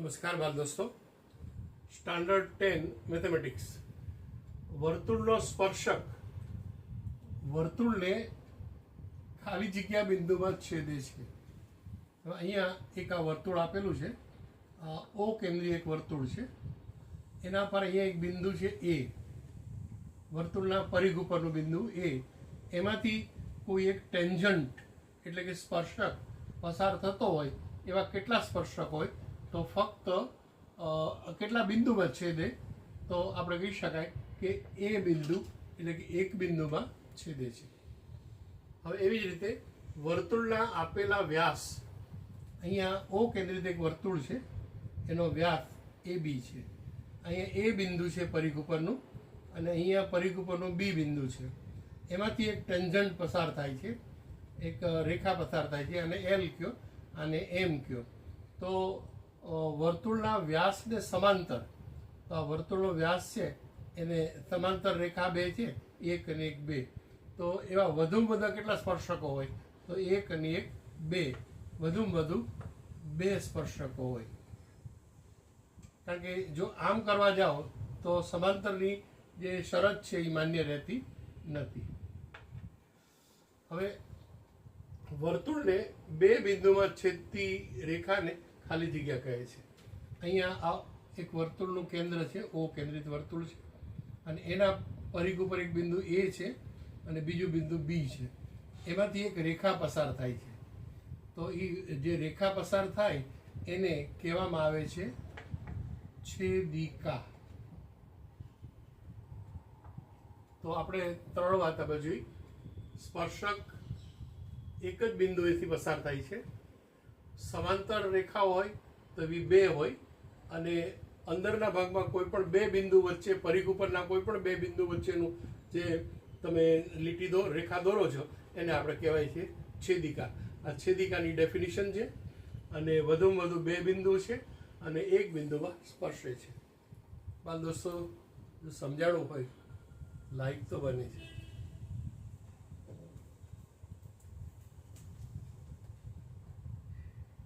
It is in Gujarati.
નમસ્કાર બાળ દોસ્તો, સ્ટાન્ડર્ડ 10 મેથેમેટિક્સ વર્તુળનો સ્પર્શક વર્તુળને ખાલી જગ્યા બિંદુમાં છેદે છે. હવે અહીંયા એક આ વર્તુળ આપેલું છે, ઓ કેન્દ્રીય એક વર્તુળ છે, એના પર અહીંયા એક બિંદુ છે એ, વર્તુળના પરિઘ ઉપરનું બિંદુ એ, એમાંથી કોઈ એક ટેન્જન્ટ એટલે કે સ્પર્શક પસાર થતો હોય એવા કેટલા સ્પર્શક હોય તો ફક્ત કેટલા બિંદુમાં છેદે તો આપણે કહી શકાય કે એ બિંદુ એટલે કે એક બિંદુમાં છેદે છે. હવે એવી જ રીતે વર્તુળના આપેલા વ્યાસ, અહીંયા ઓ કેન્દ્રિત એક વર્તુળ છે, એનો વ્યાસ એ બી છે, અહીંયા એ બિંદુ છે પરિઘ ઉપરનું અને અહીંયા પરિઘ ઉપરનું બી બિંદુ છે, એમાંથી એક ટેન્જન્ટ પસાર થાય છે, એક રેખા પસાર થાય છે અને એલ કયો અને એમ કયો. તો વર્તુળના વ્યાસને સમાંતર, તો આ વર્તુળનો વ્યાસ છે એને સમાંતર રેખા બે છે, એક અને એક બે, તો એવા વધુમાં વધુ કેટલા સ્પર્શકો હોય તો એક અને એક બે, વધુમાં વધુ બે સ્પર્શકો હોય. કારણ કે જો આમ કરવા જાઓ તો સમાંતરની જે શરત છે એ માન્ય રહેતી નથી. હવે વર્તુળને બે બિંદુમાં છેદતી રેખાને ખાલી જગ્યા કહે છે. અહીંયા આ એક વર્તુળનું કેન્દ્ર છે, ઓ કેન્દ્રિત વર્તુળ છે, અને એના પરિઘ ઉપર એક બિંદુ એ છે અને બીજું બિંદુ બી છે, એમાંથી એક રેખા પસાર થાય છે. તો એ જે રેખા પસાર થાય એને કહેવામાં આવે છે છેદિકા. તો આપણે ત્રણ વાત આપણે જોઈ. સ્પર્શક એક જ બિંદુએથી પસાર થાય છે, સમાંતર રેખા હોય તો એવી બે હોય, અને અંદરના ભાગમાં કોઈ પણ બે બિંદુ વચ્ચે, પરિઘ ઉપરના કોઈ પણ બે બિંદુ વચ્ચેનું જે તમે લીટી રેખા દોરો છો એને આપણે કહેવાય છે છેદિકા. આ છેદિકાની ડેફિનિશન છે, અને વધુમાં વધુ બે બિંદુ છે અને એક બિંદુમાં સ્પર્શે છે. બાળ દોસ્તો, જો સમજાણું હોય લાઈક તો બને છે.